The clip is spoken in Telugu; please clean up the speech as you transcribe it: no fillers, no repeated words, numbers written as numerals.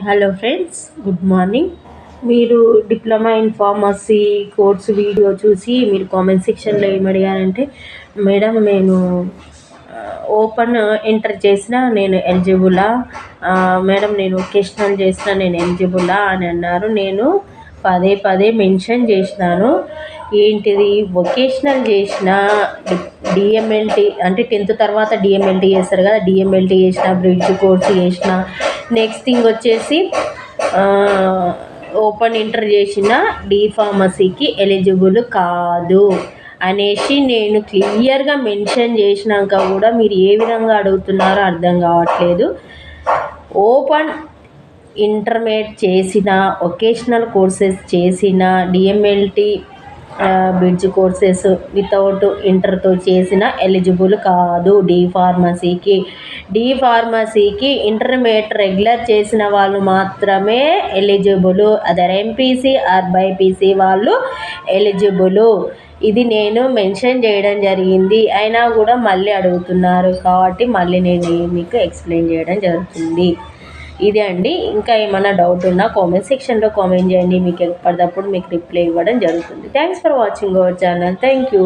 Hello friends, good morning. మీరు diploma in pharmacy course video చూసి మీరు కామెంట్ సెక్షన్లో ఏమడిగారంటే, మేడం నేను ఓపెన్ ఎంటర్ చేసిన నేను ఎలిజిబులా, మేడం నేను వొకేషనల్ చేసిన నేను ఎలిజిబులా అని అన్నారు. నేను పదే పదే మెన్షన్ చేసినాను. ఏంటిది వొకేషనల్ చేసిన, డిఎంఎల్టీ అంటే 10th తర్వాత డిఎంఎల్టీ చేస్తారు కదా, డిఎంఎల్టీ చేసిన, బ్రిడ్జ్ కోర్స్ చేసిన, నెక్స్ట్ థింగ్ వచ్చేసి ఓపెన్ ఇంటర్ చేసిన డి ఫార్మసీకి ఎలిజిబుల్ కాదు అనేసి నేను క్లియర్గా మెన్షన్ చేసినాక కూడా మీరు ఏ విధంగా అడుగుతున్నారో అర్థం కావట్లేదు. ఓపెన్ ఇంటర్మీడియట్ చేసిన, వొకేషనల్ కోర్సెస్ చేసిన, డిఎంఎల్టీ బ్రిడ్జ్ కోర్సెస్ వితౌట్ ఇంటర్తో చేసిన ఎలిజిబుల్ కాదు డి ఫార్మసీకి ఇంటర్మీడియట్ రెగ్యులర్ చేసిన వాళ్ళు మాత్రమే eligible. Other MPC or BiPC వాళ్ళు ఎలిజిబుల్. ఇది నేను మెన్షన్ చేయడం జరిగింది, అయినా కూడా మళ్ళీ అడుగుతున్నారు. కాబట్టి మళ్ళీ నేను మీకు ఎక్స్ప్లెయిన్ చేయడం జరుగుతుంది. ఇదే అండి. ఇంకా ఏమైనా డౌట్ ఉన్నా కామెంట్ సెక్షన్లో కామెంట్ చేయండి. మీకు ఎప్పటికప్పుడు మీకు రిప్లై ఇవ్వడం జరుగుతుంది. Thanks for watching our channel. Thank you.